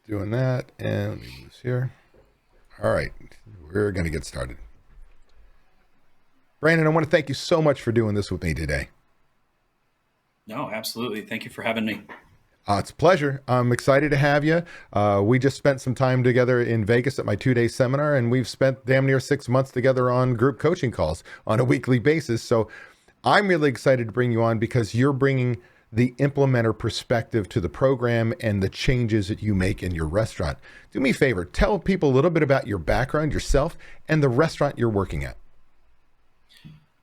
Doing that, and let me move this here. All right, we're going to get started. Brandon, I want to thank you so much for doing this with me today. No, absolutely. Thank you for having me. It's a pleasure. I'm excited to have you. We just spent some time together in Vegas at my 2 day seminar, and we've spent damn near 6 months together on group coaching calls on a weekly basis. So I'm really excited to bring you on because you're bringing the implementer perspective to the program and the changes that you make in your restaurant. Do me a favor, tell people a little bit about your background, yourself, and the restaurant you're working at.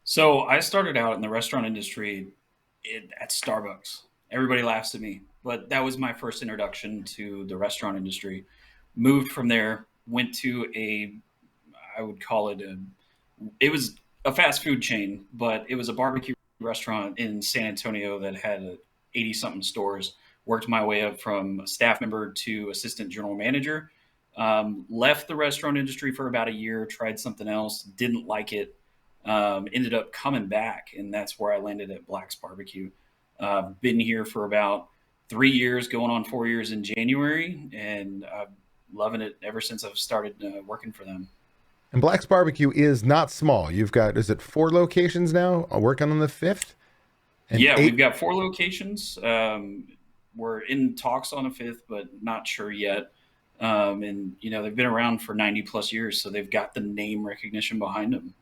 So I started out in the restaurant industry at Starbucks. Everybody laughs at me, but that was my first introduction to the restaurant industry. Moved from there, went to I would call it was a fast food chain, but it was a barbecue restaurant in San Antonio that had 80 something stores. Worked my way up from staff member to assistant general manager. Left the restaurant industry for about a year, tried something else, didn't like it. Ended up coming back, and that's where I landed at Black's Barbecue. Been here for about 3 years, going on 4 years in January, and loving it ever since I've started working for them. And Black's Barbecue is not small. You've got, is it 4 locations now? Working on the fifth? And Yeah, we've eight. got 4 locations. We're in talks on a fifth, but not sure yet. And they've been around for 90 plus years, so they've got the name recognition behind them.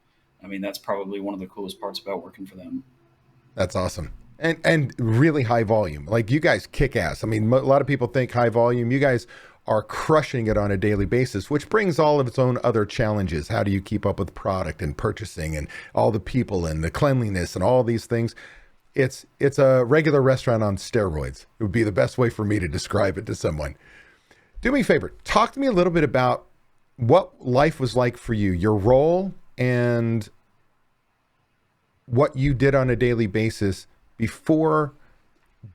I mean, that's probably one of the coolest parts about working for them. That's awesome. And really high volume. Like you guys kick ass. I mean, a lot of people think high volume. You guys are crushing it on a daily basis, which brings all of its own other challenges. How do you keep up with product and purchasing and all the people and the cleanliness and all these things? It's a regular restaurant on steroids. It would be the best way for me to describe it to someone. Do me a favor. Talk to me a little bit about what life was like for you, your role, and what you did on a daily basis before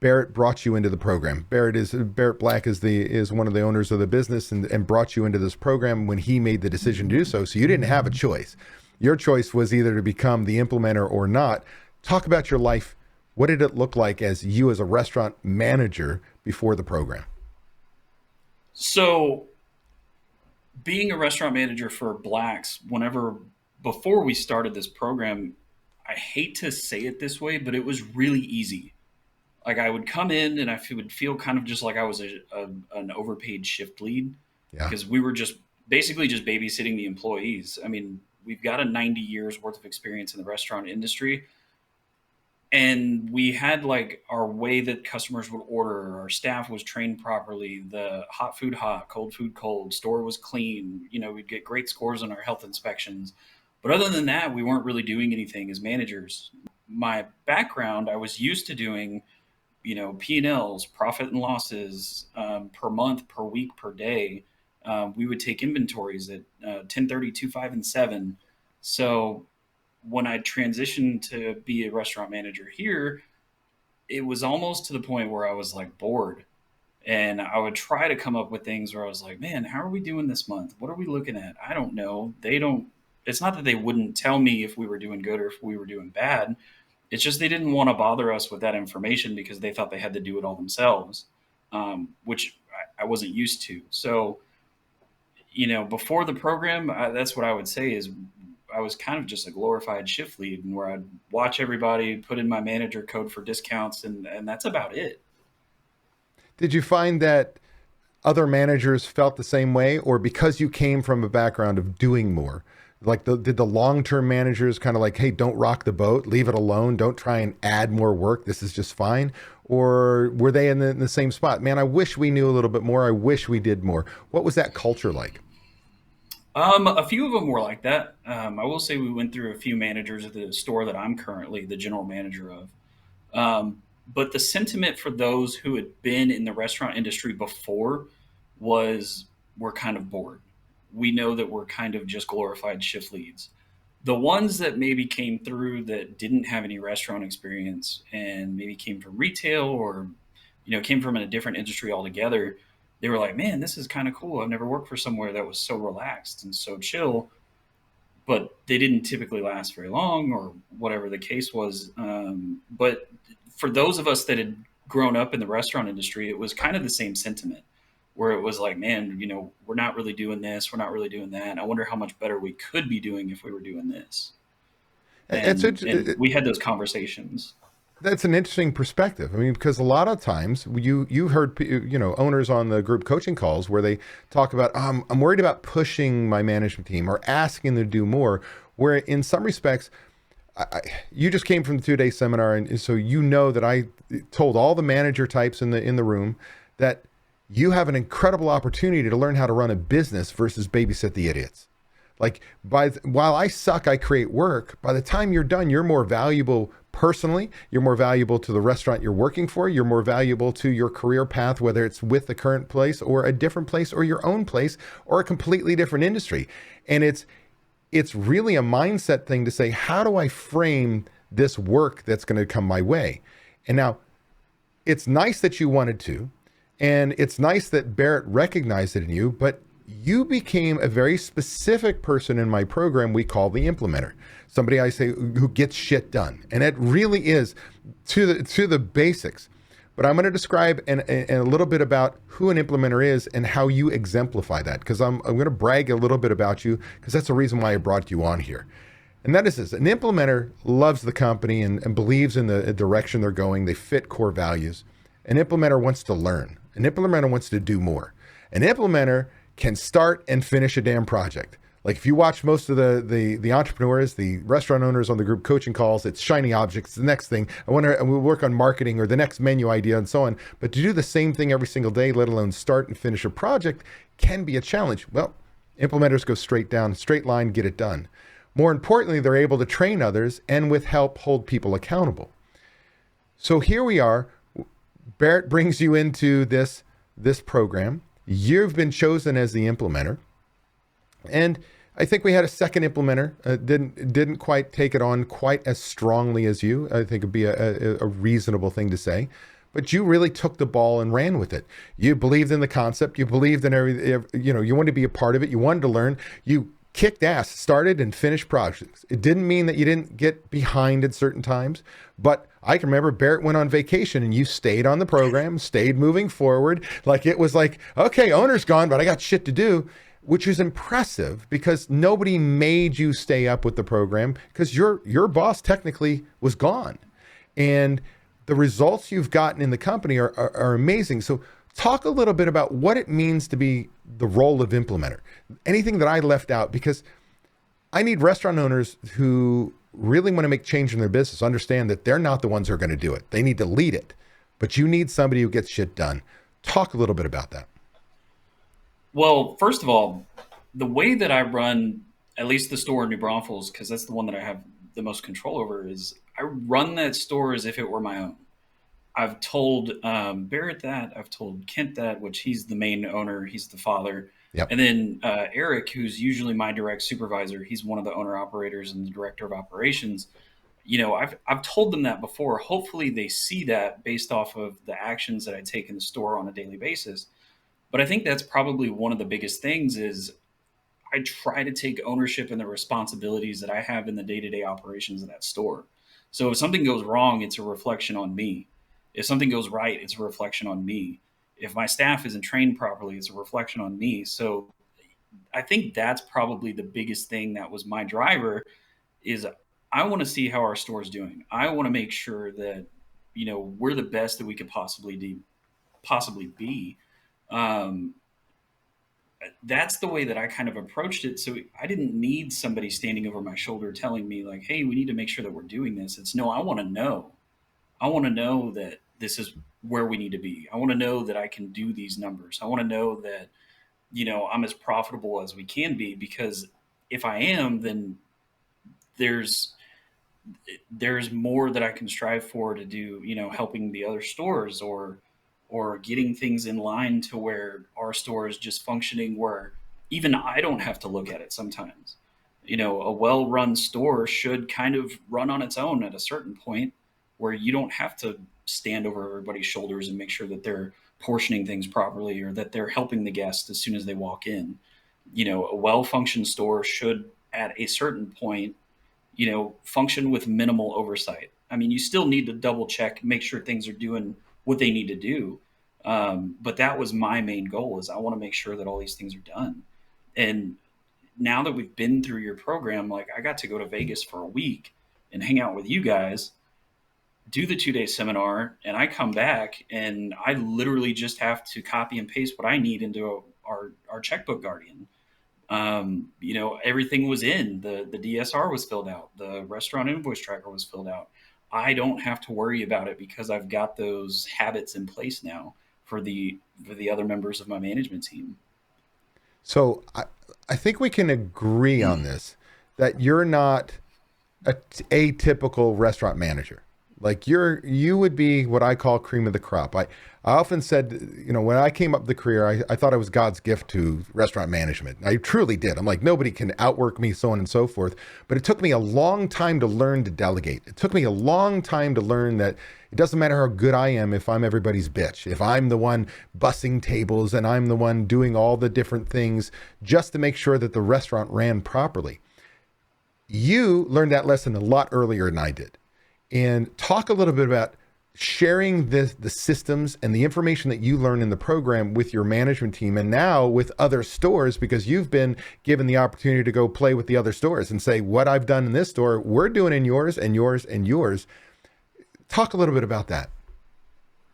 Barrett brought you into the program. Barrett Black is one of the owners of the business and brought you into this program when he made the decision to do so. So you didn't have a choice. Your choice was either to become the implementer or not. Talk about your life. What did it look like as you as a restaurant manager before the program? So, being a restaurant manager for Blacks, before we started this program, I hate to say it this way, but it was really easy. Like I would come in and would feel kind of just like I was an overpaid shift lead Yeah. because we were just basically just babysitting the employees. I mean, we've got a 90 years worth of experience in the restaurant industry, and we had like our way that customers would order. Our staff was trained properly. The hot food hot, cold food cold. Store was clean. We'd get great scores on our health inspections. But other than that, we weren't really doing anything as managers. My background, I was used to doing P&Ls, profit and losses, per month, per week, per day. We would take inventories at 10:30, 2, 5, and 7. So when I transitioned to be a restaurant manager here, it was almost to the point where I was like bored. And I would try to come up with things where I was like, man, how are we doing this month? What are we looking at? I don't know. It's not that they wouldn't tell me if we were doing good or if we were doing bad. It's just they didn't want to bother us with that information because they thought they had to do it all themselves, which I wasn't used to. So, before the program, that's what I would say is I was kind of just a glorified shift lead, and where I'd watch everybody, put in my manager code for discounts, and that's about it. Did you find that other managers felt the same way, or because you came from a background of doing more, like did the long-term managers kind of like, hey, don't rock the boat, leave it alone, don't try and add more work, this is just fine? Or were they in the same spot? Man, I wish we knew a little bit more, I wish we did more. What was that culture like? A few of them were like that. I will say we went through a few managers at the store that I'm currently the general manager of. But the sentiment for those who had been in the restaurant industry before was we're kind of bored. We know that we're kind of just glorified shift leads. The ones that maybe came through that didn't have any restaurant experience and maybe came from retail or came from a different industry altogether, they were like, man, this is kind of cool. I've never worked for somewhere that was so relaxed and so chill, but they didn't typically last very long or whatever the case was. But for those of us that had grown up in the restaurant industry, it was kind of the same sentiment. where it was like, man, we're not really doing this, we're not really doing that. I wonder how much better we could be doing if we were doing this. It's And we had those conversations. that's an interesting perspective. I mean, because a lot of times you heard owners on the group coaching calls where they talk about I'm worried about pushing my management team or asking them to do more. Where in some respects, you just came from the 2-day seminar, and so you know that I told all the manager types in the room that you have an incredible opportunity to learn how to run a business versus babysit the idiots. Like while I suck, I create work. By the time you're done, you're more valuable personally. You're more valuable to the restaurant you're working for. You're more valuable to your career path, whether it's with the current place or a different place or your own place or a completely different industry. And it's really a mindset thing to say, how do I frame this work that's going to come my way? And now it's nice that you wanted to, and it's nice that Barrett recognized it in you, but you became a very specific person in my program we call the implementer. Somebody I say who gets shit done. And it really is to the basics. But I'm going to describe a little bit about who an implementer is and how you exemplify that, because I'm going to brag a little bit about you, because that's the reason why I brought you on here. And that is this: an implementer loves the company and believes in the direction they're going. They fit core values. An implementer wants to learn. An implementer wants to do more. An implementer can start and finish a damn project. Like if you watch most of the entrepreneurs, the restaurant owners on the group coaching calls, it's shiny objects. The next thing we'll work on marketing or the next menu idea and so on. But to do the same thing every single day, let alone start and finish a project, can be a challenge. Well, implementers go straight down, straight line, get it done. More importantly, they're able to train others and with help hold people accountable. So here we are. Barrett brings you into this program. You've been chosen as the implementer. And I think we had a second implementer, didn't quite take it on quite as strongly as you. I think it'd be a reasonable thing to say. But you really took the ball and ran with it. You believed in the concept. You believed in everything. You wanted to be a part of it. You wanted to learn. You kicked ass, started and finished projects. It didn't mean that you didn't get behind at certain times. But I can remember Barrett went on vacation and you stayed on the program, stayed moving forward. Like it was like, okay, owner's gone, but I got shit to do. Which is impressive because nobody made you stay up with the program because your boss technically was gone. And the results you've gotten in the company are amazing. So talk a little bit about what it means to be the role of implementer. Anything that I left out, because I need restaurant owners who really want to make change in their business, understand that they're not the ones who are going to do it. They need to lead it. But you need somebody who gets shit done. Talk a little bit about that. Well, first of all, the way that I run, at least the store in New Braunfels, because that's the one that I have the most control over, is I run that store as if it were my own. I've told Barrett that. I've told Kent that, which he's the main owner. He's the father. Yep. And then Eric, who's usually my direct supervisor, he's one of the owner operators and the director of operations. I've told them that before. Hopefully they see that based off of the actions that I take in the store on a daily basis. But I think that's probably one of the biggest things is I try to take ownership and the responsibilities that I have in the day-to-day operations of that store. So if something goes wrong, it's a reflection on me. If something goes right, it's a reflection on me. If my staff isn't trained properly, it's a reflection on me. So I think that's probably the biggest thing that was my driver is I want to see how our store is doing. I want to make sure that, we're the best that we could possibly be. Um, that's the way that I kind of approached it. So I didn't need somebody standing over my shoulder telling me like, "Hey, we need to make sure that we're doing this." It's no, I want to know. I want to know that this is where we need to be. I want to know that I can do these numbers. I want to know that, I'm as profitable as we can be because if I am, then there's there's more that I can strive for to do, helping the other stores or getting things in line to where our store is just functioning where even I don't have to look at it sometimes. A well-run store should kind of run on its own at a certain point where you don't have to stand over everybody's shoulders and make sure that they're portioning things properly or that they're helping the guest as soon as they walk in. A well-functioned store should at a certain point function with minimal oversight. I mean, you still need to double check, make sure things are doing what they need to do. But that was my main goal, is I want to make sure that all these things are done. And now that we've been through your program, like I got to go to Vegas for a week and hang out with you guys, do the 2 day seminar, and I come back and I literally just have to copy and paste what I need into our checkbook guardian. Everything was in the DSR was filled out, the restaurant invoice tracker was filled out. I don't have to worry about it because I've got those habits in place now for the other members of my management team. So I think we can agree on this, that you're not a atypical restaurant manager. Like you would be what I call cream of the crop. I often said, when I came up the career, I thought I was God's gift to restaurant management. I truly did. I'm like, nobody can outwork me, so on and so forth. But it took me a long time to learn to delegate. It took me a long time to learn that it doesn't matter how good I am if I'm everybody's bitch, if I'm the one bussing tables and I'm the one doing all the different things just to make sure that the restaurant ran properly. You learned that lesson a lot earlier than I did. And talk a little bit about sharing the systems and the information that you learn in the program with your management team and now with other stores, because you've been given the opportunity to go play with the other stores and say, what I've done in this store, we're doing in yours and yours and yours. Talk a little bit about that.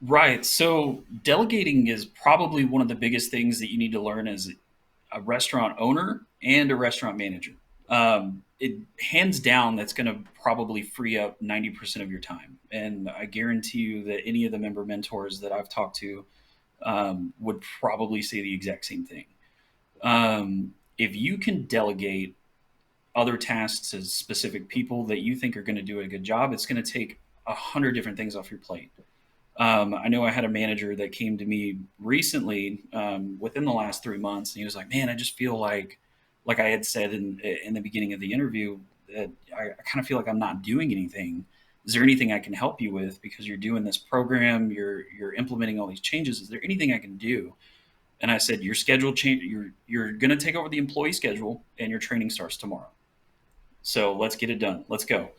Right. So delegating is probably one of the biggest things that you need to learn as a restaurant owner and a restaurant manager. It hands down, that's going to probably free up 90% of your time. And I guarantee you that any of the member mentors that I've talked to would probably say the exact same thing. If you can delegate other tasks to specific people that you think are going to do a good job, it's going to take 100 different things off your plate. I know I had a manager that came to me recently, within the last 3 months, and he was like, "Man, I just feel like I had said in the beginning of the interview, that I kind of feel like I'm not doing anything. Is there anything I can help you with? Because you're doing this program, you're implementing all these changes. Is there anything I can do?" And I said, "Your schedule change. You're going to take over the employee schedule, and your training starts tomorrow. So let's get it done. Let's go."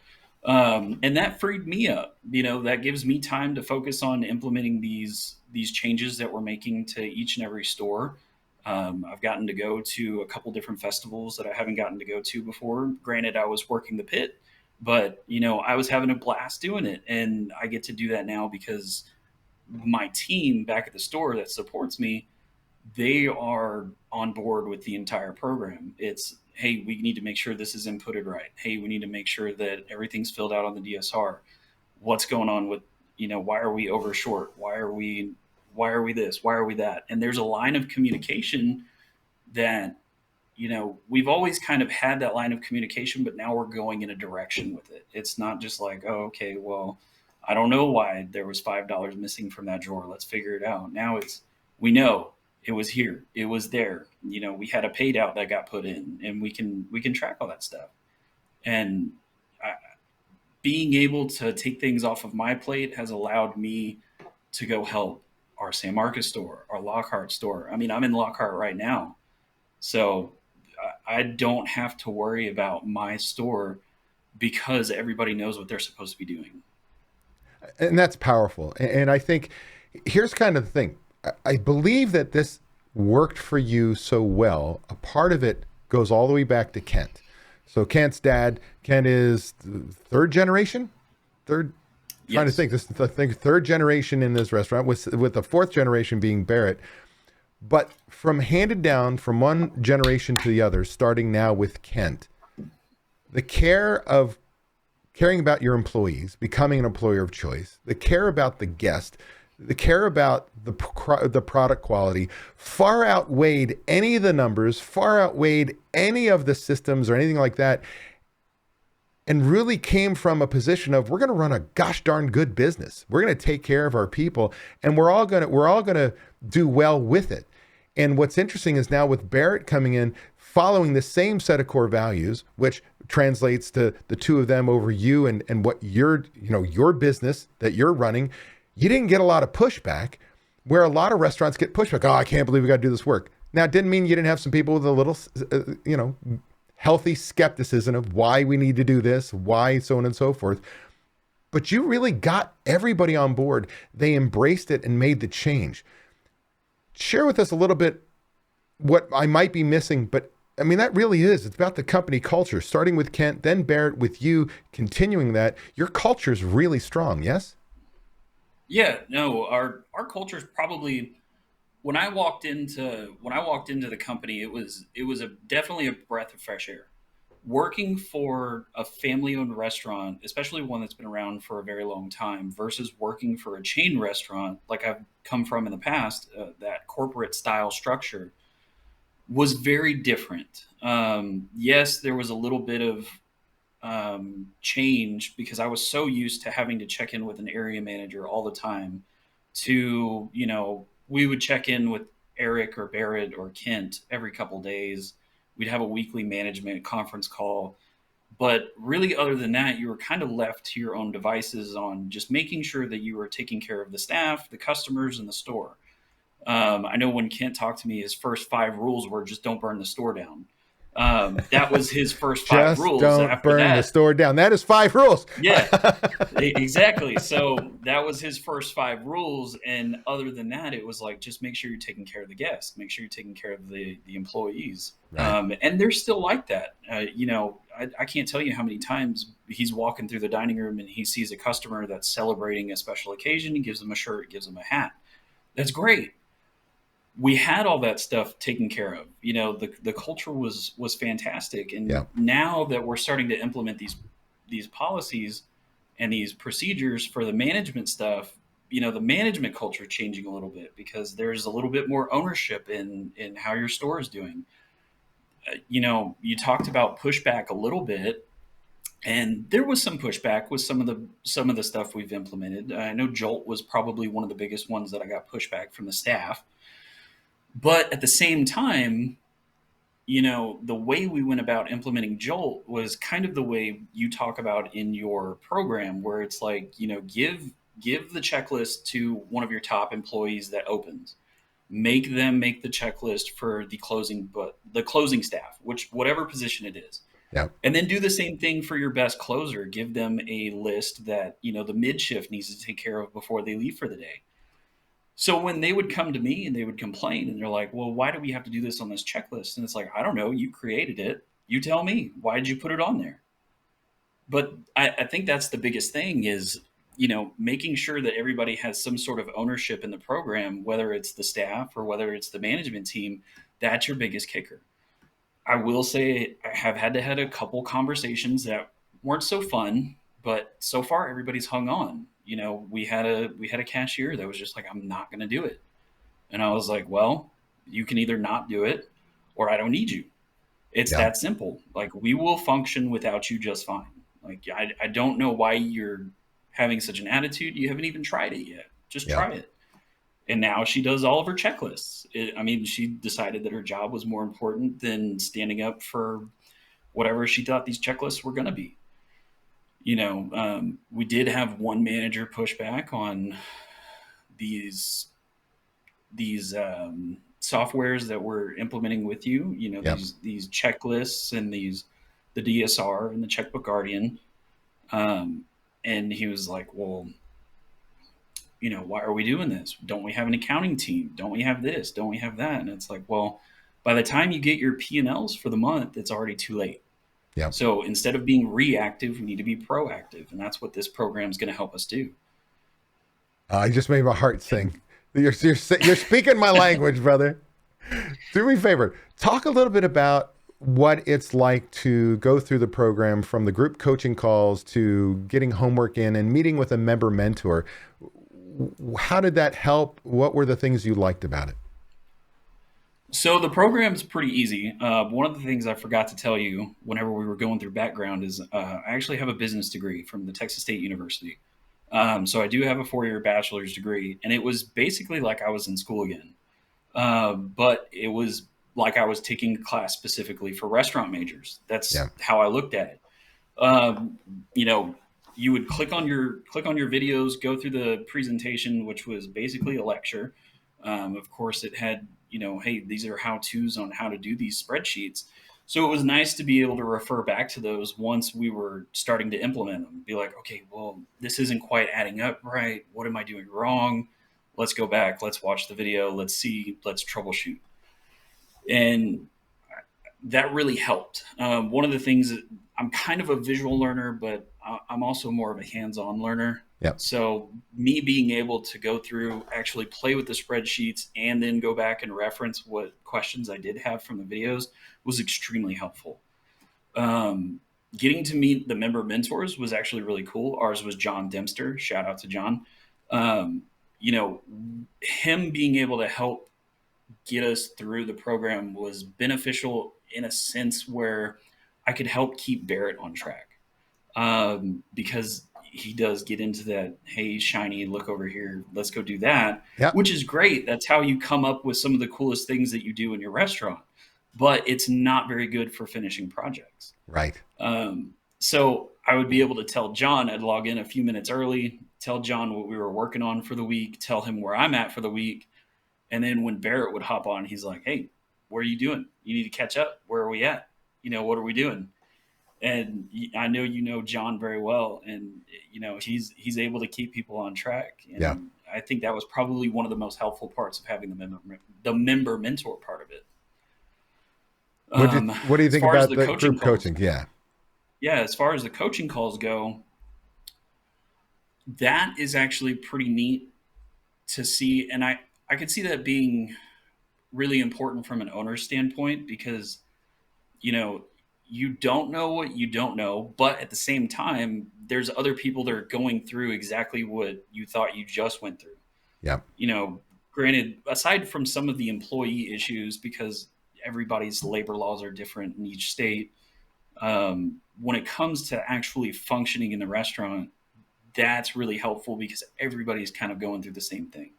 And that freed me up. That gives me time to focus on implementing these changes that we're making to each and every store. I've gotten to go to a couple different festivals that I haven't gotten to go to before. Granted, I was working the pit, but I was having a blast doing it, and I get to do that now because my team back at the store that supports me, they are on board with the entire program. It's, hey, we need to make sure this is inputted right. Hey, we need to make sure that everything's filled out on the DSR. What's going on with, why are we over short? Why are we this? Why are we that? And there's a line of communication that, we've always kind of had that line of communication, but now we're going in a direction with it. It's not just like, oh, okay, well, I don't know why there was $5 missing from that drawer. Let's figure it out. Now we know it was here. It was there. We had a paid out that got put in, and we can track all that stuff. And being able to take things off of my plate has allowed me to go help our San Marcos store, our Lockhart store. I mean, I'm in Lockhart right now. So I don't have to worry about my store because everybody knows what they're supposed to be doing. And that's powerful. And I think here's kind of the thing. I believe that this worked for you so well. A part of it goes all the way back to Kent. So Kent's dad, Kent is third generation, trying to think. This is the thing, third generation in this restaurant, with the fourth generation being Barrett. But from handed down from one generation to the other, starting now with Kent, the caring about your employees, becoming an employer of choice, the care about the guest, the care about the product quality far outweighed any of the numbers, far outweighed any of the systems or anything like that, and really came from a position of, we're going to run a gosh darn good business. We're going to take care of our people, and we're all going to do well with it. And what's interesting is now with Barrett coming in, following the same set of core values, which translates to the two of them over you and what your business that you're running, you didn't get a lot of pushback, where a lot of restaurants get pushback. Oh, I can't believe we got to do this work. Now, it didn't mean you didn't have some people with a little, healthy skepticism of why we need to do this, why so on and so forth. But you really got everybody on board. They embraced it and made the change. share with us a little bit what I might be missing, but I mean, that really is. It's about the company culture, starting with Kent, then Barrett with you, continuing that. Your culture is really strong, yes? Yeah, no, our culture is probably when I walked into the company, it was a definitely a breath of fresh air. Working for a family owned restaurant, especially one that's been around for a very long time, versus working for a chain restaurant like I've come from in the past, that corporate style structure was very different. Yes, there was a little bit of change because I was so used to having to check in with an area manager all the time. To, we would check in with Eric or Barrett or Kent every couple days. We'd have a weekly management conference call. But really, other than that, you were kind of left to your own devices on just making sure that you were taking care of the staff, the customers, and the store. I know when Kent talked to me, his first five rules were just don't burn the store down. That was his first five Just rules. don't After burn the that, store down. That is 5 rules. yeah, exactly. So that was his first five rules, and other than that, it was like just make sure you're taking care of the guests, make sure you're taking care of the employees, Right. and they're still like that. I can't tell you how many times he's walking through the dining room and he sees a customer that's celebrating a special occasion. He gives them a shirt, gives them a hat. That's great. We had all that stuff taken care of. The culture was fantastic, and Yeah. now that we're starting to implement these policies and these procedures for the management stuff, the management culture is changing a little bit because there's a little bit more ownership in how your store is doing. You talked about pushback a little bit, and there was some pushback with some of the stuff we've implemented. I know Jolt was probably one of the biggest ones that I got pushback from the staff, but at the same time, the way we went about implementing Jolt was kind of the way you talk about in your program, where it's like, give the checklist to one of your top employees that opens. Make them make the checklist for the closing staff, which whatever position it is. Yeah. And then do the same thing for your best closer. Give them a list that, the mid shift needs to take care of before they leave for the day. So when they would come to me and they would complain and they're like, well, why do we have to do this on this checklist? And it's like, I don't know. You created it. You tell me. Why did you put it on there? But I think that's the biggest thing is, making sure that everybody has some sort of ownership in the program, whether it's the staff or whether it's the management team. That's your biggest kicker. I will say I have had to had a couple conversations that weren't so fun, but so far everybody's hung on. We had a cashier that was just like, I'm not going to do it. And I was like, well, you can either not do it or I don't need you. It's Yeah. that simple. Like, we will function without you just fine. Like, I don't know why you're having such an attitude. You haven't even tried it yet. Just Yeah. try it. And now she does all of her checklists. She decided that her job was more important than standing up for whatever she thought these checklists were going to be. We did have one manager push back on these softwares that we're implementing with you. Yeah. These checklists and the DSR and the Checkbook Guardian. And he was like, well, why are we doing this? Don't we have an accounting team? Don't we have this? Don't we have that? And it's like, well, by the time you get your P&Ls for the month, it's already too late. Yeah. So instead of being reactive, we need to be proactive. And that's what this program is going to help us do. I just made my heart sing. You're speaking my language, brother. Do me a favor. Talk a little bit about what it's like to go through the program from the group coaching calls to getting homework in and meeting with a member mentor. How did that help? What were the things you liked about it? So the program's pretty easy. One of the things I forgot to tell you whenever we were going through background is I actually have a business degree from the Texas State University. So I do have a 4-year bachelor's degree, and it was basically like I was in school again. But it was like I was taking a class specifically for restaurant majors. That's Yeah. how I looked at it. Um, you know, you would click on your videos, go through the presentation, which was basically a lecture. Of course, it had, hey, these are how tos on how to do these spreadsheets. So it was nice to be able to refer back to those once we were starting to implement them. Be like, okay, well, this isn't quite adding up right. What am I doing wrong? Let's go back. Let's watch the video. Let's see. Let's troubleshoot. And that really helped. One of the things that I'm kind of a visual learner, but I'm also more of a hands-on learner. Yep. So me being able to go through, actually play with the spreadsheets, and then go back and reference what questions I did have from the videos was extremely helpful. Getting to meet the member mentors was actually really cool. Ours was John Dempster. Shout out to John. Um, you know, him being able to help get us through the program was beneficial in a sense where I could help keep Barrett on track, because he does get into that, hey, shiny, look over here, let's go do that, Yep. which is great. That's how you come up with some of the coolest things that you do in your restaurant. But it's not very good for finishing projects. Right. So I would be able to tell John, I'd log in a few minutes early, tell John what we were working on for the week, tell him where I'm at for the week. And then when Barrett would hop on, he's like, hey, what are you doing? You need to catch up. Where are we at? What are we doing? And I know you know John very well, and he's able to keep people on track. Yeah. And I think that was probably one of the most helpful parts of having the member mentor part of it. What do you As think far as about the the coaching group calls, coaching? Yeah. yeah, as far as the coaching calls go, that is actually pretty neat to see, and I could see that being really important from an owner's standpoint, because you know you don't know what you don't know, but at the same time there's other people that are going through exactly what you thought you just went through. Yeah. you know Granted, aside from some of the employee issues, because everybody's labor laws are different in each state, when it comes to actually functioning in the restaurant, that's really helpful because everybody's kind of going through the same thing.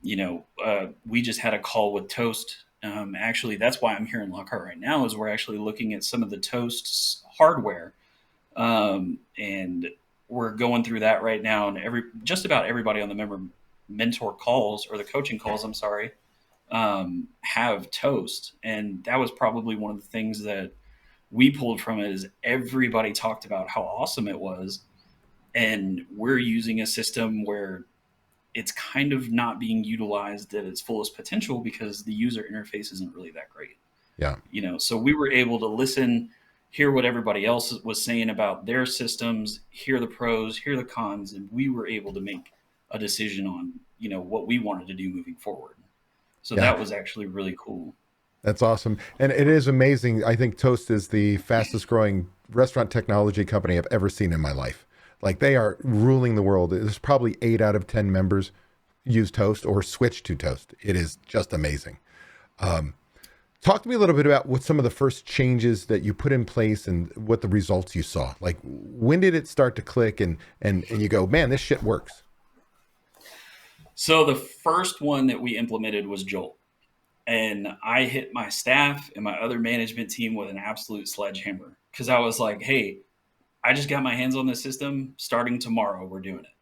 We just had a call with Toast. Actually, that's why I'm here in Lockhart right now. Is we're actually looking at some of the Toast's hardware, and we're going through that right now. And just about everybody on the member mentor calls, or the coaching calls, I'm sorry, have Toast, and that was probably one of the things that we pulled from it. Is everybody talked about how awesome it was, and we're using a system where it's kind of not being utilized at its fullest potential because the user interface isn't really that great. Yeah. So we were able to listen, hear what everybody else was saying about their systems, hear the pros, hear the cons, and we were able to make a decision on what we wanted to do moving forward. So Yeah. that was actually really cool. That's awesome. And it is amazing. I think Toast is the fastest growing restaurant technology company I've ever seen in my life. Like, they are ruling the world. There's probably 8 out of 10 members use Toast or switch to Toast. It is just amazing. Talk to me a little bit about what some of the first changes that you put in place and what the results you saw. Like, when did it start to click and you go, man, this shit works? So the first one that we implemented was Jolt. And I hit my staff and my other management team with an absolute sledgehammer, because I was like, hey, I just got my hands on this system. Starting tomorrow, we're doing it.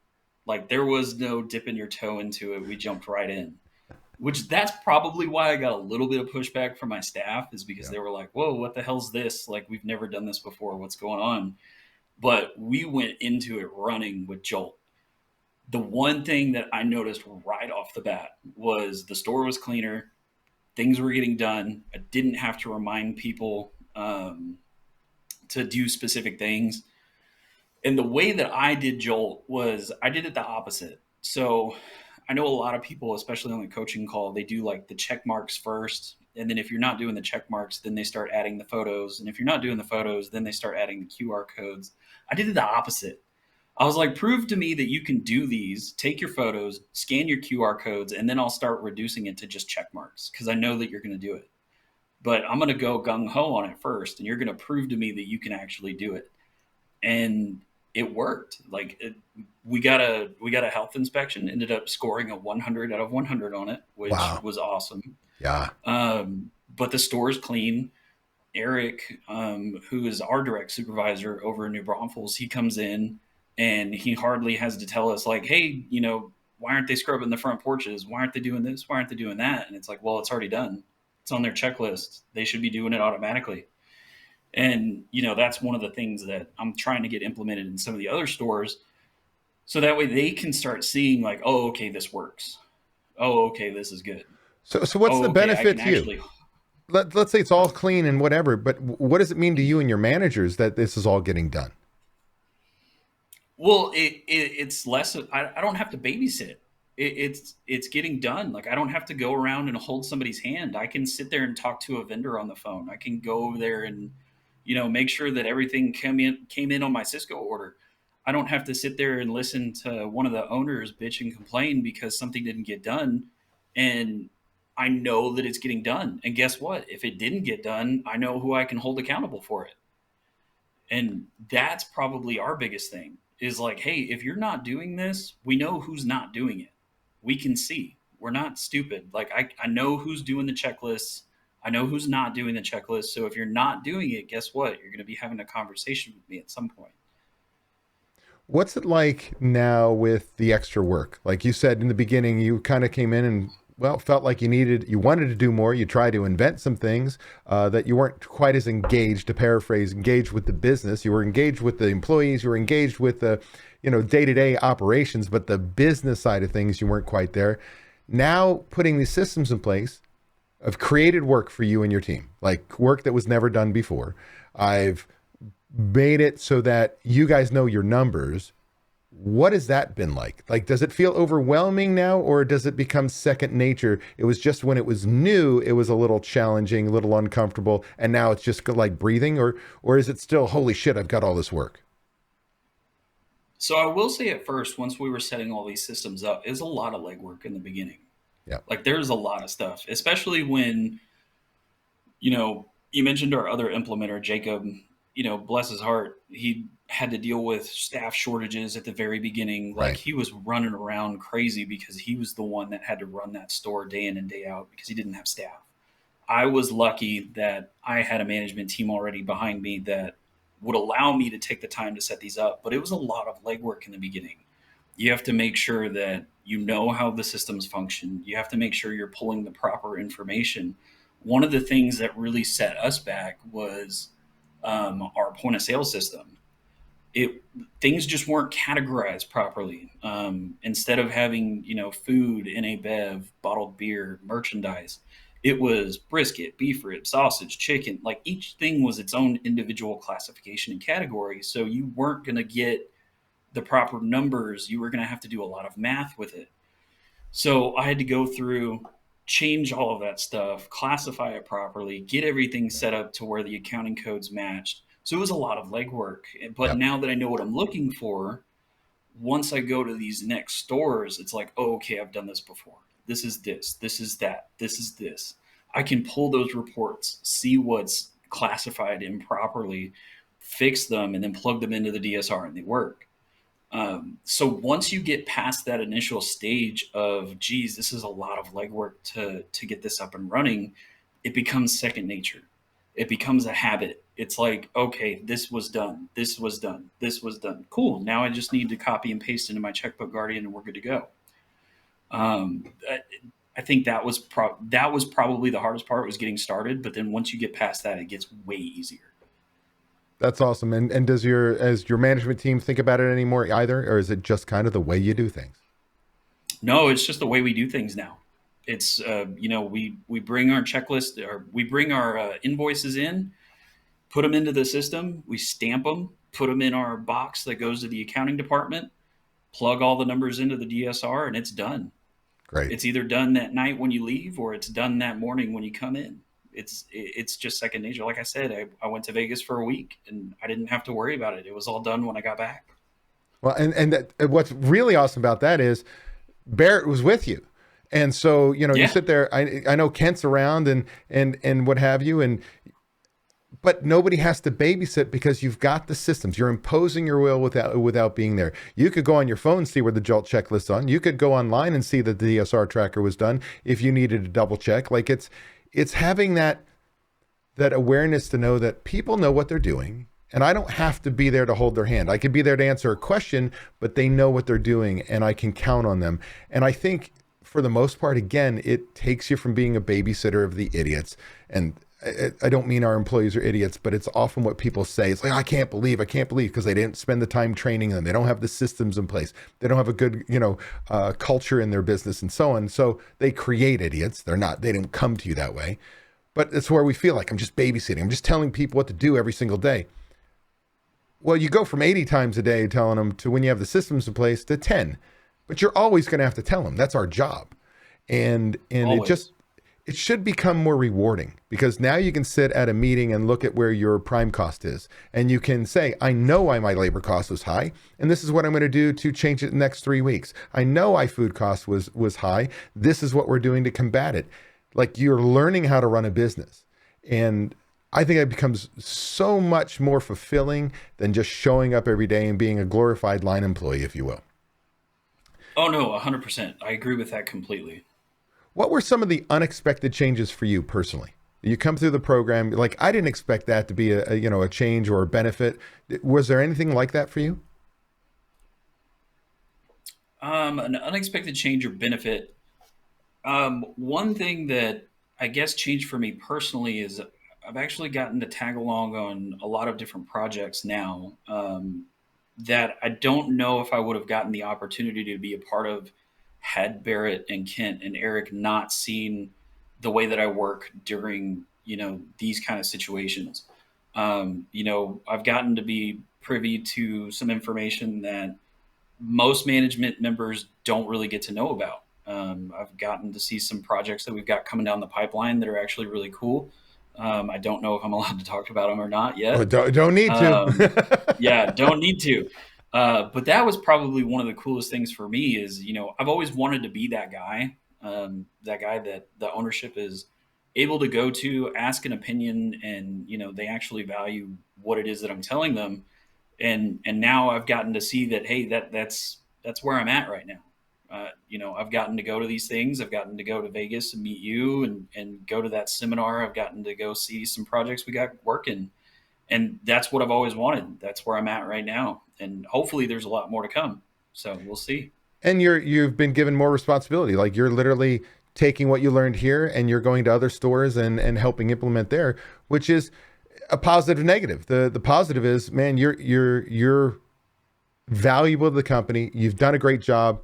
Like, there was no dipping your toe into it. We jumped right in, which that's probably why I got a little bit of pushback from my staff, is because Yeah. they were like, whoa, what the hell's this? Like, we've never done this before. What's going on? But we went into it running with Jolt. The one thing that I noticed right off the bat was the store was cleaner. Things were getting done. I didn't have to remind people to do specific things. And the way that I did Jolt was I did it the opposite. So I know a lot of people, especially on the coaching call, they do like the check marks first. And then if you're not doing the check marks, then they start adding the photos. And if you're not doing the photos, then they start adding the QR codes. I did it the opposite. I was like, prove to me that you can do these, take your photos, scan your QR codes, and then I'll start reducing it to just check marks, because I know that you're going to do it. But I'm going to go gung ho on it first, and you're going to prove to me that you can actually do it. And it worked. We got a health inspection, ended up scoring a 100 out of 100 on it, which Wow. was awesome. Yeah. But the store is clean. Eric, who is our direct supervisor over in New Braunfels, he comes in and he hardly has to tell us, like, hey, why aren't they scrubbing the front porches? Why aren't they doing this? Why aren't they doing that? And it's like, well, it's already done. It's on their checklist. They should be doing it automatically. And, that's one of the things that I'm trying to get implemented in some of the other stores, so that way they can start seeing, like, oh, okay, this works. Oh, okay, this is good. So what's Oh, the okay, I benefit can to you? actually. Let's say it's all clean and whatever, but what does it mean to you and your managers that this is all getting done? Well, it's less. I don't have to babysit. It's getting done. Like I don't have to go around and hold somebody's hand. I can sit there and talk to a vendor on the phone. I can go over there and, make sure that everything came in on my Cisco order. I don't have to sit there and listen to one of the owners bitch and complain because something didn't get done, and I know that it's getting done. And guess what? If it didn't get done, I know who I can hold accountable for it. And that's probably our biggest thing is like, hey, if you're not doing this, we know who's not doing it. We can see. We're not stupid. Like, I know who's doing the checklists. I know who's not doing the checklist. So if you're not doing it, guess what? You're going to be having a conversation with me at some point. What's it like now with the extra work? Like you said in the beginning, you kind of came in and well felt like you wanted to do more. You tried to invent some things that you weren't quite as engaged. To paraphrase, engaged with the business. You were engaged with the employees. You were engaged with the, day to day operations, but the business side of things, you weren't quite there. Now putting these systems in place, I've created work for you and your team, like work that was never done before. I've made it so that you guys know your numbers. What has that been like? Like, does it feel overwhelming now, or does it become second nature? It was just when it was new, it was a little challenging, a little uncomfortable, and now it's just like breathing, or is it still, holy shit, I've got all this work? So I will say at first, once we were setting all these systems up, it was a lot of legwork in the beginning. Yeah, Like there's a lot of stuff, especially when you mentioned our other implementer, Jacob. Bless his heart, he had to deal with staff shortages at the very beginning. Like right. he was running around crazy because he was the one that had to run that store day in and day out because he didn't have staff. I was lucky that I had a management team already behind me that would allow me to take the time to set these up. But it was a lot of legwork in the beginning. You have to make sure that you know how the systems function. You have to make sure you're pulling the proper information. One of the things that really set us back was our point of sale system. It Things just weren't categorized properly. Instead of having food, in a bev, bottled beer, merchandise, it was brisket, beef rib, sausage, chicken. Like each thing was its own individual classification and category. So you weren't going to get the proper numbers. You were going to have to do a lot of math with it. So I had to go through, change all of that stuff, classify it properly, get everything set up to where the accounting codes matched. So it was a lot of legwork. But Yeah, now that I know what I'm looking for, once I go to these next stores, it's like, oh, okay, I've done this before. This is this. This is that. This is this. I can pull those reports, see what's classified improperly, fix them, and then plug them into the DSR and they work. So once you get past that initial stage of, geez, this is a lot of legwork to get this up and running, it becomes second nature. It becomes a habit. It's like, okay, this was done, this was done, this was done. Cool. Now I just need to copy and paste into my checkbook guardian, and we're good to go. I think that was probably the hardest part was getting started. But then once you get past that, it gets way easier. that's awesome. And does your management team think about it anymore either, or is it just kind of the way you do things? No, it's just the way we do things now. It's we bring our checklist or we bring our invoices in, put them into the system, we stamp them, put them in our box that goes to the accounting department, plug all the numbers into the DSR, and it's done. Great. It's either done that night when you leave or it's done that morning when you come in. It's just second nature. Like I said, I went to Vegas for a week and I didn't have to worry about it. It was all done when I got back. Well, what's really awesome about that is Barrett was with you. And so, you Yeah. sit there, I know Kent's around and what have you. But nobody has to babysit because you've got the systems. You're imposing your will without being there. You could go on your phone and see where the Jolt checklist's on. You could go online and see that the DSR tracker was done if you needed to double check. Like it's having that awareness to know that people know what they're doing. And I don't have to be there to hold their hand. I could be there to answer a question, but they know what they're doing and I can count on them. And I think for the most part, again, it takes you from being a babysitter of the idiots. And I don't mean our employees are idiots, but it's often what people say. It's like, I can't believe, because they didn't spend the time training them. They don't have the systems in place. They don't have a good, culture in their business and so on. So they create idiots. They didn't come to you that way. But it's where we feel like I'm just babysitting. I'm just telling people what to do every single day. Well, you go from 80 times a day telling them to, when you have the systems in place, to 10. But you're always going to have to tell them. That's our job. And Always. it should become more rewarding, because now you can sit at a meeting and look at where your prime cost is, and you can say, I know why my labor cost was high, and this is what I'm going to do to change it in the next 3 weeks. I know why food cost was high. This is what we're doing to combat it. Like, you're learning how to run a business. And I think it becomes so much more fulfilling than just showing up every day and being a glorified line employee, if you will. Oh no, 100%. I agree with that completely. What were some of the unexpected changes for you personally? You come through the program, like, I didn't expect that to be a change or a benefit. Was there anything like that for you? An unexpected change or benefit. One thing that I guess changed for me personally is I've actually gotten to tag along on a lot of different projects now, that I don't know if I would have gotten the opportunity to be a part of had Barrett and Kent and Eric not seen the way that I work during, these kind of situations. I've gotten to be privy to some information that most management members don't really get to know about. I've gotten to see some projects that we've got coming down the pipeline that are actually really cool. I don't know if I'm allowed to talk about them or not Oh, yet. don't need to. Um, yeah, don't need to. But that was probably one of the coolest things for me is, I've always wanted to be that guy that the ownership is able to go to, ask an opinion, and, they actually value what it is that I'm telling them. And now I've gotten to see that, hey, that's where I'm at right now. I've gotten to go to these things. I've gotten to go to Vegas and meet you, and go to that seminar. I've gotten to go see some projects we got working, and that's what I've always wanted. That's where I'm at right now, and hopefully there's a lot more to come. So we'll see. And you've been given more responsibility. Like, you're literally taking what you learned here and you're going to other stores and helping implement there, which is a positive negative. The positive is, man, you're valuable to the company. You've done a great job.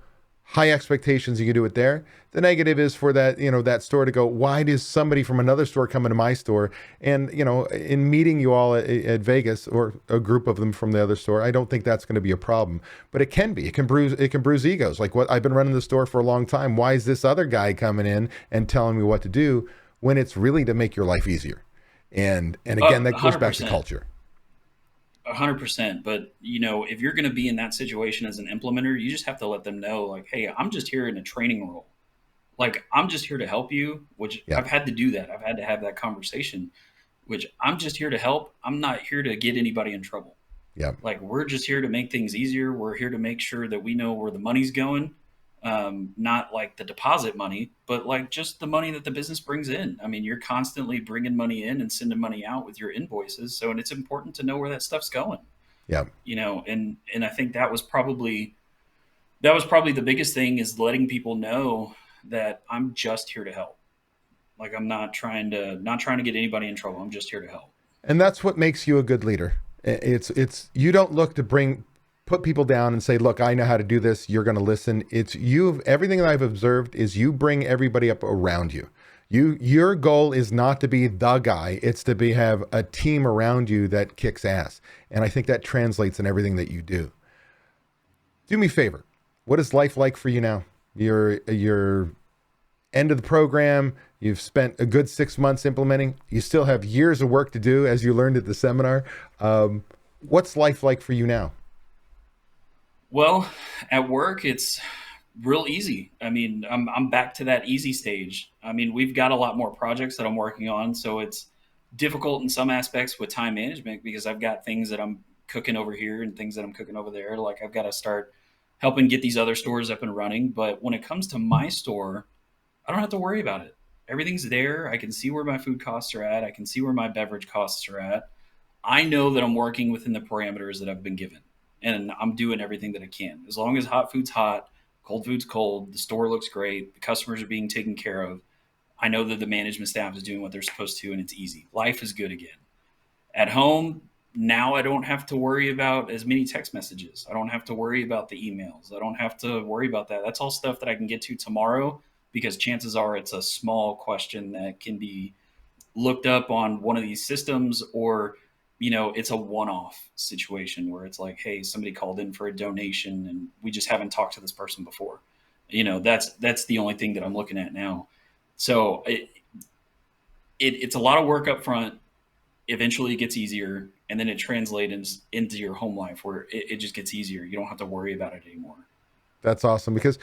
High expectations, you can do it there. The negative is for that store to go, why does somebody from another store come into my store? And, in meeting you all at Vegas, or a group of them from the other store, I don't think that's going to be a problem, but it can be. It can bruise egos. Like, what, I've been running the store for a long time. Why is this other guy coming in and telling me what to do, when it's really to make your life easier? And again, that goes back to 100%. culture. 100%. But if you're going to be in that situation as an implementer, you just have to let them know, like, hey, I'm just here in a training role. Like, I'm just here to help you, which Yeah. I've had to do that. I've had to have that conversation, which I'm just here to help. I'm not here to get anybody in trouble. Yeah. Like, we're just here to make things easier. We're here to make sure that we know where the money's going. Not like the deposit money, but like just the money that the business brings in. I mean, you're constantly bringing money in and sending money out with your invoices. So, and it's important to know where that stuff's going, Yeah. and I think that was probably the biggest thing, is letting people know that I'm just here to help. Like, I'm not trying to get anybody in trouble. I'm just here to help. And that's what makes you a good leader. It's you don't look to put people down and say, look, I know how to do this, you're going to listen. It's you. Everything that I've observed is you bring everybody up around you. Your goal is not to be the guy, it's to have a team around you that kicks ass. And I think that translates in everything that you do. Do me a favor. What is life like for you now? You're end of the program. You've spent a good 6 months implementing. You still have years of work to do, as you learned at the seminar. What's life like for you now? Well, at work, it's real easy. I mean, I'm back to that easy stage. I mean, we've got a lot more projects that I'm working on, so it's difficult in some aspects with time management, because I've got things that I'm cooking over here and things that I'm cooking over there. Like, I've got to start helping get these other stores up and running. But when it comes to my store, I don't have to worry about it. Everything's there. I can see where my food costs are at. I can see where my beverage costs are at. I know that I'm working within the parameters that I've been given, and I'm doing everything that I can. As long as hot food's hot, cold food's cold, the store looks great, the customers are being taken care of. I know that the management staff is doing what they're supposed to, and it's easy. Life is good again. At home, now I don't have to worry about as many text messages. I don't have to worry about the emails. I don't have to worry about that. That's all stuff that I can get to tomorrow, because chances are it's a small question that can be looked up on one of these systems, or it's a one-off situation where it's like, hey, somebody called in for a donation and we just haven't talked to this person before. That's the only thing that I'm looking at now. So it's a lot of work up front. Eventually it gets easier, and then it translates into your home life where it just gets easier. You don't have to worry about it anymore. That's awesome, because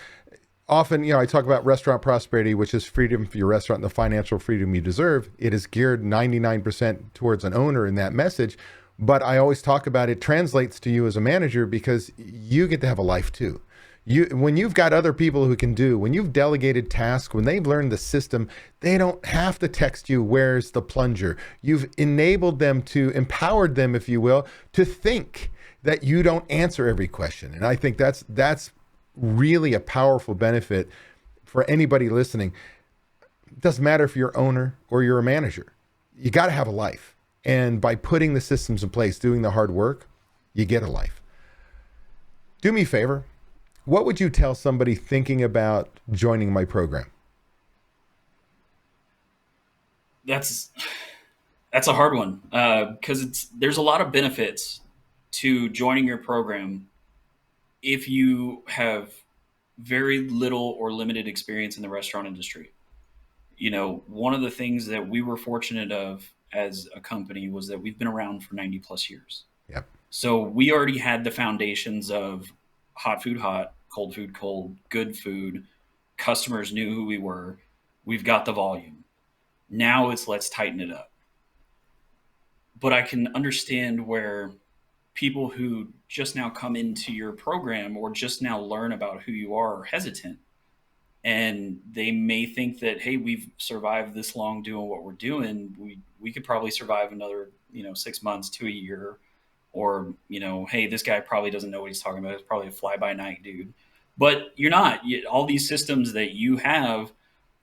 often, I talk about restaurant prosperity, which is freedom for your restaurant and the financial freedom you deserve. It is geared 99% towards an owner in that message. But I always talk about it translates to you as a manager, because you get to have a life too. When you've got other people who can do, when you've delegated tasks, when they've learned the system, they don't have to text you, where's the plunger? You've enabled them, to empowered them, if you will, to think that you don't answer every question. And I think that's really a powerful benefit for anybody listening. It doesn't matter if you're owner or you're a manager. You got to have a life. And by putting the systems in place, doing the hard work, you get a life. Do me a favor. What would you tell somebody thinking about joining my program? That's a hard one, because there's a lot of benefits to joining your program if you have very little or limited experience in the restaurant industry. One of the things that we were fortunate of as a company was that we've been around for 90 plus years. Yep. So we already had the foundations of hot food hot, food cold, good food. Customers knew who we were. We've got the volume. Now it's let's tighten it up. But I can understand where people who just now come into your program or just now learn about who you are hesitant. And they may think that, hey, we've survived this long doing what we're doing. We could probably survive another, 6 months to a year. Or, hey, this guy probably doesn't know what he's talking about. It's probably a fly-by-night dude. But you're not. All these systems that you have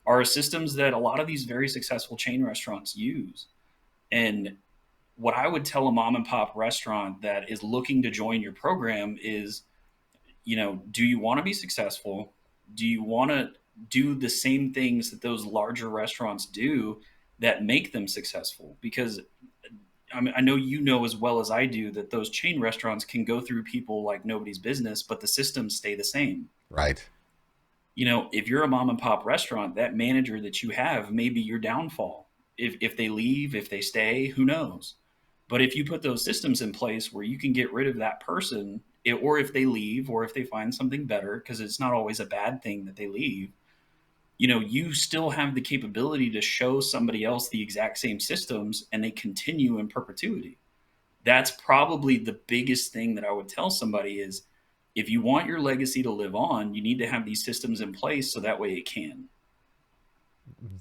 are systems that a lot of these very successful chain restaurants use. And what I would tell a mom and pop restaurant that is looking to join your program is, do you want to be successful? Do you want to do the same things that those larger restaurants do that make them successful? Because I know as well as I do that those chain restaurants can go through people like nobody's business, but the systems stay the same. Right. If you're a mom and pop restaurant, that manager that you have may be your downfall. If they leave, if they stay, who knows? But if you put those systems in place where you can get rid of that person, or if they leave, or if they find something better, because it's not always a bad thing that they leave, you still have the capability to show somebody else the exact same systems and they continue in perpetuity. That's probably the biggest thing that I would tell somebody is, if you want your legacy to live on, you need to have these systems in place so that way it can.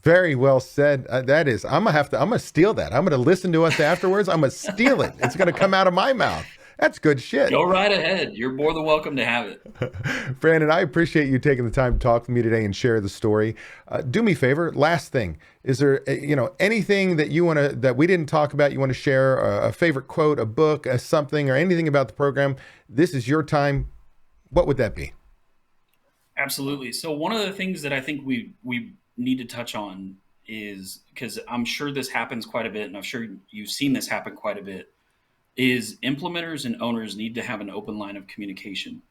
Very well said. I'm gonna steal that. I'm gonna listen to us afterwards. I'm gonna steal it. It's gonna come out of my mouth. That's good shit. Go right ahead. You're more than welcome to have it. Brandon, I appreciate you taking the time to talk with me today and share the story. Do me a favor. Last thing, is there, anything that that we didn't talk about, you want to share, a favorite quote, a book, something, or anything about the program? This is your time. What would that be? Absolutely. So one of the things that I think we need to touch on is, because I'm sure this happens quite a bit, and I'm sure you've seen this happen quite a bit, is implementers and owners need to have an open line of communication.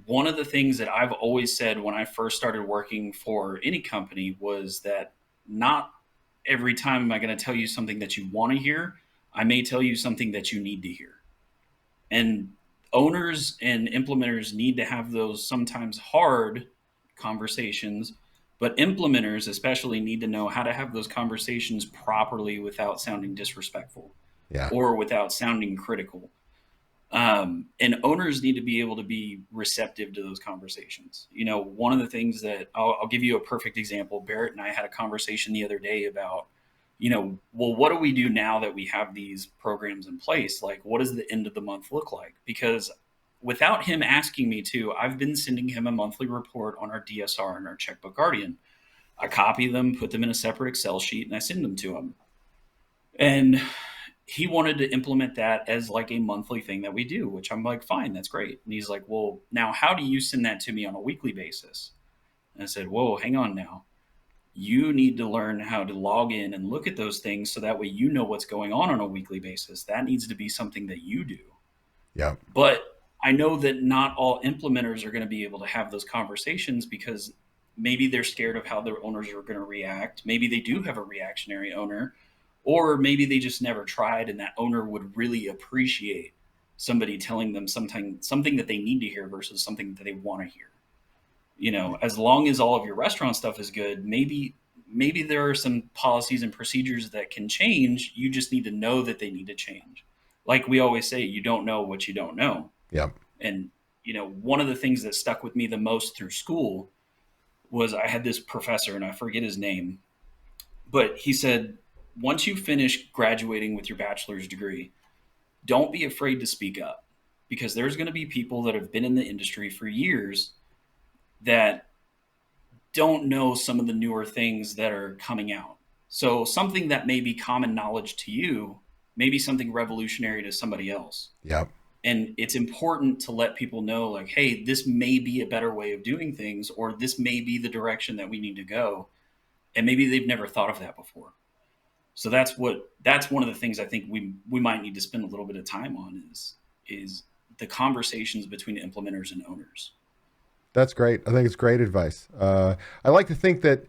One of the things that I've always said when I first started working for any company was that not every time am I going to tell you something that you want to hear. I may tell you something that you need to hear. And owners and implementers need to have those sometimes hard conversations, but implementers especially need to know how to have those conversations properly without sounding disrespectful. Yeah. Or without sounding critical. And owners need to be able to be receptive to those conversations. One of the things that I'll give you a perfect example. Barrett and I had a conversation the other day about, well, what do we do now that we have these programs in place? Like, what does the end of the month look like? Because without him asking me to, I've been sending him a monthly report on our DSR and our Checkbook Guardian. I copy them, put them in a separate Excel sheet, and I send them to him. And he wanted to implement that as like a monthly thing that we do, which I'm like, fine, that's great. And he's like, well, now how do you send that to me on a weekly basis? And I said, whoa, hang on now. You need to learn how to log in and look at those things so that way you know what's going on a weekly basis. That needs to be something that you do. Yeah. But I know that not all implementers are going to be able to have those conversations because maybe they're scared of how their owners are going to react. Maybe they do have a reactionary owner, or maybe they just never tried and that owner would really appreciate somebody telling them something that they need to hear versus something that they want to hear. As long as all of your restaurant stuff is good, maybe there are some policies and procedures that can change. You just need to know that they need to change. Like we always say, you don't know what you don't know. Yeah. And one of the things that stuck with me the most through school was I had this professor, and I forget his name, but he said, once you finish graduating with your bachelor's degree, don't be afraid to speak up, because there's going to be people that have been in the industry for years that don't know some of the newer things that are coming out. So something that may be common knowledge to you may be something revolutionary to somebody else. Yeah. And it's important to let people know, like, hey, this may be a better way of doing things, or this may be the direction that we need to go. And maybe they've never thought of that before. So that's one of the things I think we might need to spend a little bit of time on is the conversations between implementers and owners. That's great. I think it's great advice. I like to think that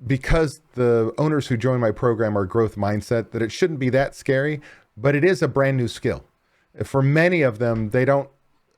because the owners who join my program are growth mindset, that it shouldn't be that scary, but it is a brand new skill. For many of them, they don't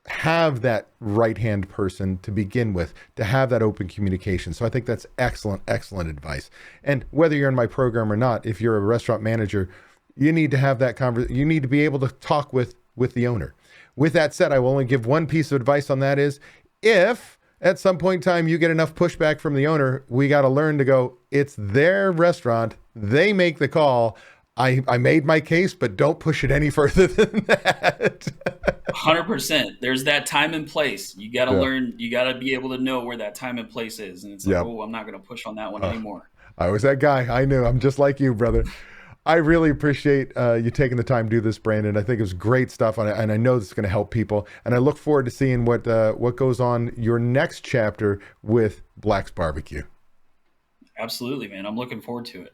have that right-hand person to begin with, to have that open communication. So I think that's excellent, excellent advice. And whether you're in my program or not, if you're a restaurant manager, you need to have that conversation. You need to be able to talk with the owner. With that said, I will only give one piece of advice on that is, if at some point in time you get enough pushback from the owner, we got to learn to go, it's their restaurant. They make the call. I made my case, but don't push it any further than that. 100%. There's that time and place. You got to learn, you got to be able to know where that time and place is. And it's like, oh, I'm not going to push on that one anymore. I was that guy. I knew. I'm just like you, brother. I really appreciate you taking the time to do this, Brandon. I think it was great stuff, and I know this is going to help people. And I look forward to seeing what goes on your next chapter with Black's Barbecue. Absolutely, man. I'm looking forward to it.